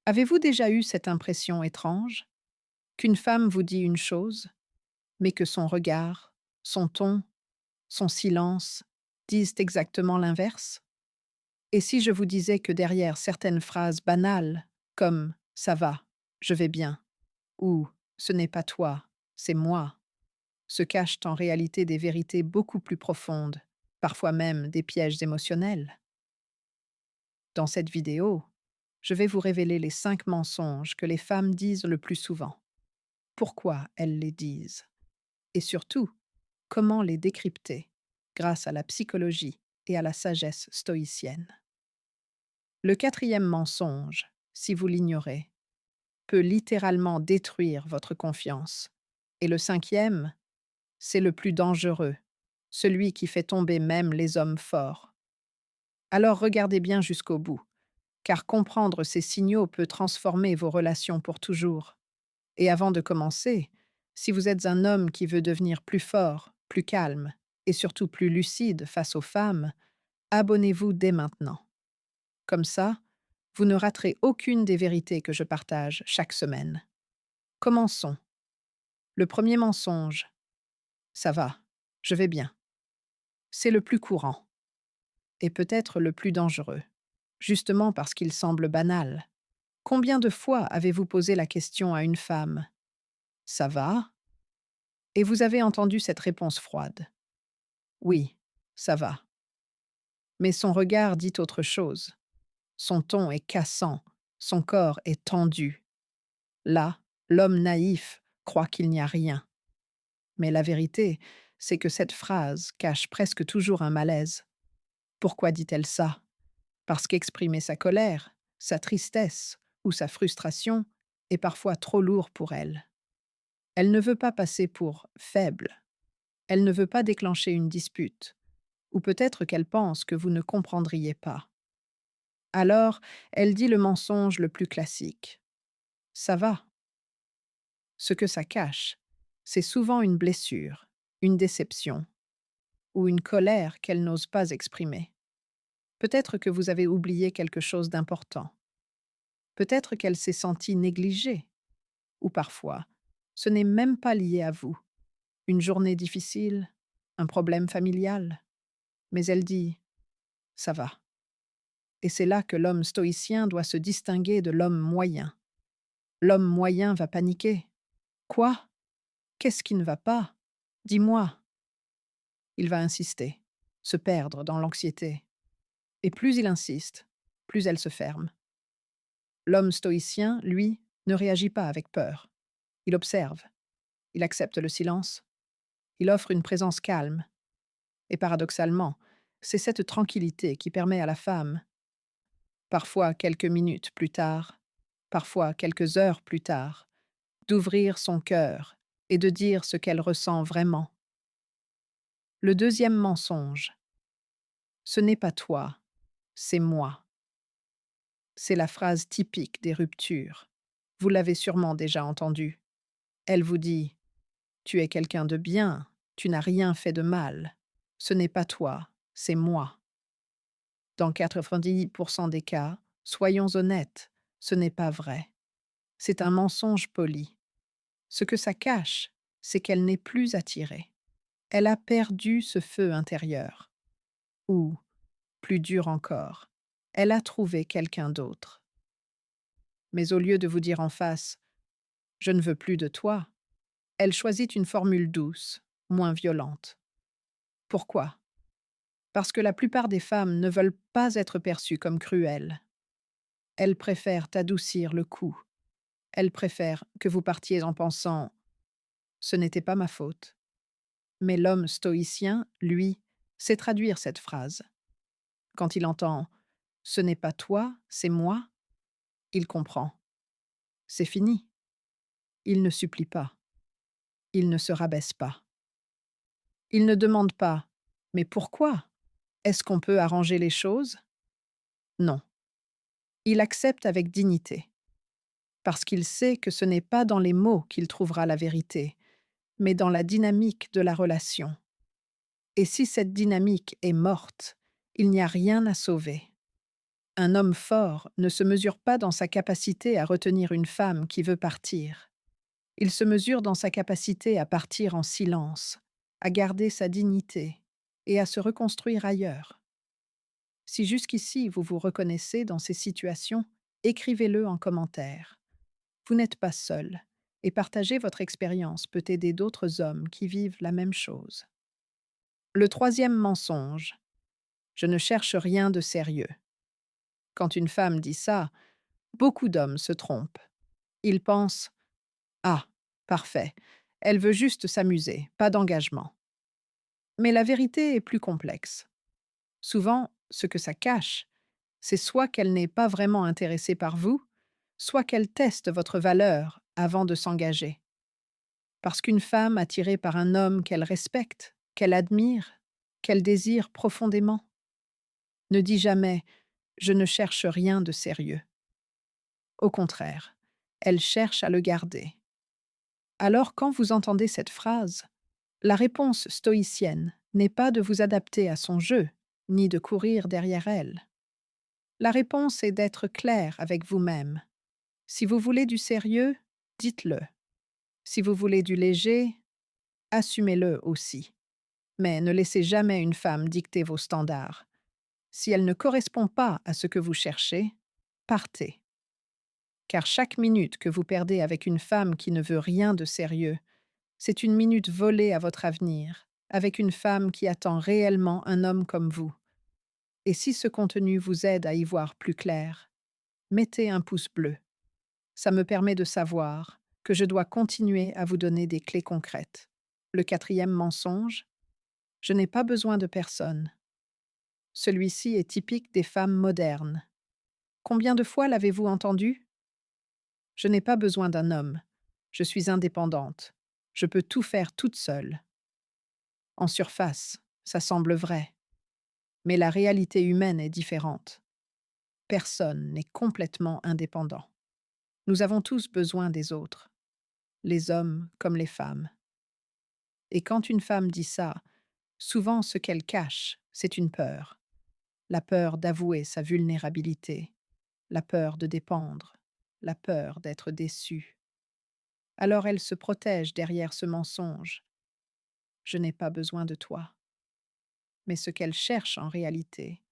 Avez-vous déjà eu cette impression étrange qu'une femme vous dit une chose, mais que son regard, son ton, son silence disent exactement l'inverse? Et si je vous disais que derrière certaines phrases banales, comme «ça va, je vais bien» ou «ce n'est pas toi, c'est moi», se cachent en réalité des vérités beaucoup plus profondes, parfois même des pièges émotionnels? Dans cette vidéo, je vais vous révéler les 5 mensonges que les femmes disent le plus souvent, pourquoi elles les disent, et surtout, comment les décrypter grâce à la psychologie et à la sagesse stoïcienne. Le quatrième mensonge, si vous l'ignorez, peut littéralement détruire votre confiance. Et le cinquième, c'est le plus dangereux, celui qui fait tomber même les hommes forts. Alors regardez bien jusqu'au bout, car comprendre ces signaux peut transformer vos relations pour toujours. Et avant de commencer, si vous êtes un homme qui veut devenir plus fort, plus calme et surtout plus lucide face aux femmes, abonnez-vous dès maintenant. Comme ça, vous ne raterez aucune des vérités que je partage chaque semaine. Commençons. Le premier mensonge. Ça va, je vais bien. C'est le plus courant et peut-être le plus dangereux, justement parce qu'il semble banal. Combien de fois avez-vous posé la question à une femme? Ça va? Et vous avez entendu cette réponse froide. Oui, ça va. Mais son regard dit autre chose. Son ton est cassant, son corps est tendu. Là, l'homme naïf croit qu'il n'y a rien. Mais la vérité, c'est que cette phrase cache presque toujours un malaise. Pourquoi dit-elle ça? Parce qu'exprimer sa colère, sa tristesse ou sa frustration est parfois trop lourd pour elle. Elle ne veut pas passer pour faible. Elle ne veut pas déclencher une dispute. Ou peut-être qu'elle pense que vous ne comprendriez pas. Alors, elle dit le mensonge le plus classique. Ça va. Ce que ça cache, c'est souvent une blessure, une déception ou une colère qu'elle n'ose pas exprimer. Peut-être que vous avez oublié quelque chose d'important. Peut-être qu'elle s'est sentie négligée. Ou parfois, ce n'est même pas lié à vous. Une journée difficile, un problème familial. Mais elle dit ça va. Et c'est là que l'homme stoïcien doit se distinguer de l'homme moyen. L'homme moyen va paniquer. Quoi? Qu'est-ce qui ne va pas? Dis-moi. Il va insister, se perdre dans l'anxiété. Et plus il insiste, plus elle se ferme. L'homme stoïcien, lui, ne réagit pas avec peur. Il observe, il accepte le silence, il offre une présence calme. Et paradoxalement, c'est cette tranquillité qui permet à la femme, parfois quelques minutes plus tard, parfois quelques heures plus tard, d'ouvrir son cœur et de dire ce qu'elle ressent vraiment. Le deuxième mensonge. Ce n'est pas toi, c'est moi. C'est la phrase typique des ruptures. Vous l'avez sûrement déjà entendue. Elle vous dit: tu es quelqu'un de bien, tu n'as rien fait de mal. Ce n'est pas toi, c'est moi. Dans 90% des cas, soyons honnêtes, ce n'est pas vrai. C'est un mensonge poli. Ce que ça cache, c'est qu'elle n'est plus attirée. Elle a perdu ce feu intérieur. Ou, plus dur encore, elle a trouvé quelqu'un d'autre. Mais au lieu de vous dire en face: je ne veux plus de toi, elle choisit une formule douce, moins violente. Pourquoi? Parce que la plupart des femmes ne veulent pas être perçues comme cruelles. Elles préfèrent adoucir le coup. Elles préfèrent que vous partiez en pensant: ce n'était pas ma faute. Mais l'homme stoïcien, lui, sait traduire cette phrase. Quand il entend ce n'est pas toi, c'est moi, il comprend. C'est fini. Il ne supplie pas. Il ne se rabaisse pas. Il ne demande pas mais pourquoi? Est-ce qu'on peut arranger les choses? Non. Il accepte avec dignité, parce qu'il sait que ce n'est pas dans les mots qu'il trouvera la vérité, mais dans la dynamique de la relation. Et si cette dynamique est morte, il n'y a rien à sauver. Un homme fort ne se mesure pas dans sa capacité à retenir une femme qui veut partir. Il se mesure dans sa capacité à partir en silence, à garder sa dignité et à se reconstruire ailleurs. Si jusqu'ici vous vous reconnaissez dans ces situations, écrivez-le en commentaire. Vous n'êtes pas seul, et partager votre expérience peut aider d'autres hommes qui vivent la même chose. Le troisième mensonge. Je ne cherche rien de sérieux. Quand une femme dit ça, beaucoup d'hommes se trompent. Ils pensent: ah, parfait, elle veut juste s'amuser, pas d'engagement. Mais la vérité est plus complexe. Souvent, ce que ça cache, c'est soit qu'elle n'est pas vraiment intéressée par vous, soit qu'elle teste votre valeur avant de s'engager. Parce qu'une femme attirée par un homme qu'elle respecte, qu'elle admire, qu'elle désire profondément, ne dit jamais: je ne cherche rien de sérieux. Au contraire, elle cherche à le garder. Alors quand vous entendez cette phrase, la réponse stoïcienne n'est pas de vous adapter à son jeu, ni de courir derrière elle. La réponse est d'être clair avec vous-même. Si vous voulez du sérieux, dites-le. Si vous voulez du léger, assumez-le aussi. Mais ne laissez jamais une femme dicter vos standards. Si elle ne correspond pas à ce que vous cherchez, partez. Car chaque minute que vous perdez avec une femme qui ne veut rien de sérieux, c'est une minute volée à votre avenir, avec une femme qui attend réellement un homme comme vous. Et si ce contenu vous aide à y voir plus clair, mettez un pouce bleu. Ça me permet de savoir que je dois continuer à vous donner des clés concrètes. Le quatrième mensonge, je n'ai pas besoin de personne. Celui-ci est typique des femmes modernes. Combien de fois l'avez-vous entendu? Je n'ai pas besoin d'un homme. Je suis indépendante. Je peux tout faire toute seule. En surface, ça semble vrai. Mais la réalité humaine est différente. Personne n'est complètement indépendant. Nous avons tous besoin des autres, les hommes comme les femmes. Et quand une femme dit ça, souvent ce qu'elle cache, c'est une peur. La peur d'avouer sa vulnérabilité, la peur de dépendre, la peur d'être déçue. Alors elle se protège derrière ce mensonge. Je n'ai pas besoin de toi. Mais ce qu'elle cherche en réalité,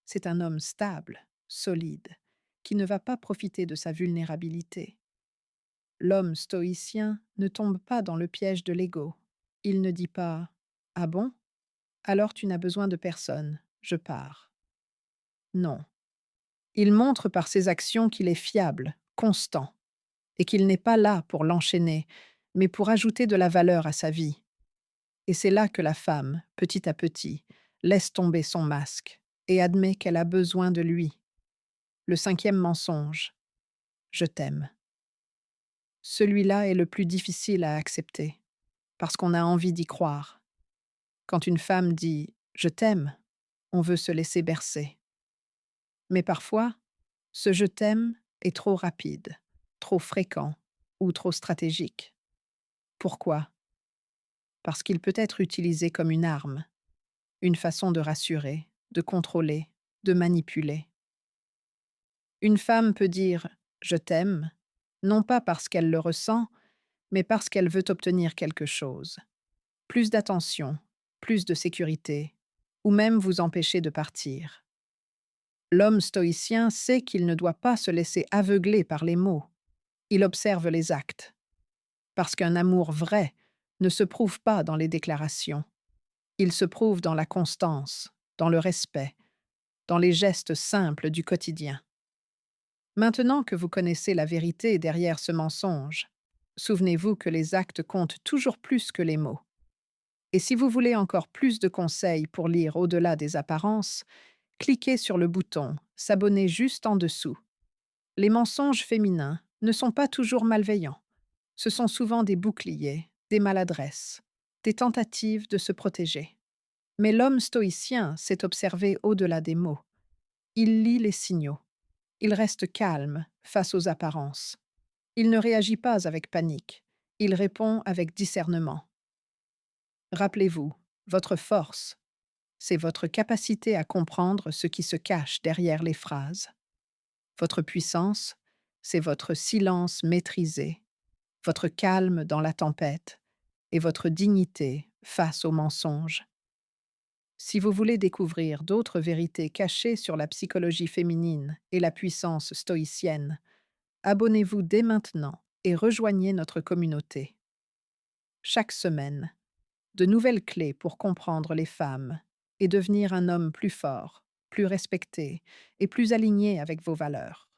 c'est un homme stable, solide, qui ne va pas profiter de sa vulnérabilité. L'homme stoïcien ne tombe pas dans le piège de l'ego. Il ne dit pas: ah bon? Alors tu n'as besoin de personne, je pars. Non. Il montre par ses actions qu'il est fiable, constant, et qu'il n'est pas là pour l'enchaîner, mais pour ajouter de la valeur à sa vie. Et c'est là que la femme, petit à petit, laisse tomber son masque et admet qu'elle a besoin de lui. Le cinquième mensonge, je t'aime. Celui-là est le plus difficile à accepter, parce qu'on a envie d'y croire. Quand une femme dit je t'aime, on veut se laisser bercer. Mais parfois, ce je t'aime est trop rapide, trop fréquent ou trop stratégique. Pourquoi? Parce qu'il peut être utilisé comme une arme, une façon de rassurer, de contrôler, de manipuler. Une femme peut dire je t'aime, non pas parce qu'elle le ressent, mais parce qu'elle veut obtenir quelque chose. Plus d'attention, plus de sécurité, ou même vous empêcher de partir. L'homme stoïcien sait qu'il ne doit pas se laisser aveugler par les mots. Il observe les actes. Parce qu'un amour vrai ne se prouve pas dans les déclarations. Il se prouve dans la constance, dans le respect, dans les gestes simples du quotidien. Maintenant que vous connaissez la vérité derrière ce mensonge, souvenez-vous que les actes comptent toujours plus que les mots. Et si vous voulez encore plus de conseils pour lire au-delà des apparences, cliquez sur le bouton « S'abonner » juste en dessous. Les mensonges féminins ne sont pas toujours malveillants. Ce sont souvent des boucliers, des maladresses, des tentatives de se protéger. Mais l'homme stoïcien sait observer au-delà des mots. Il lit les signaux. Il reste calme face aux apparences. Il ne réagit pas avec panique. Il répond avec discernement. Rappelez-vous, votre force, c'est votre capacité à comprendre ce qui se cache derrière les phrases. Votre puissance, c'est votre silence maîtrisé, votre calme dans la tempête et votre dignité face aux mensonges. Si vous voulez découvrir d'autres vérités cachées sur la psychologie féminine et la puissance stoïcienne, abonnez-vous dès maintenant et rejoignez notre communauté. Chaque semaine, de nouvelles clés pour comprendre les femmes et devenir un homme plus fort, plus respecté et plus aligné avec vos valeurs.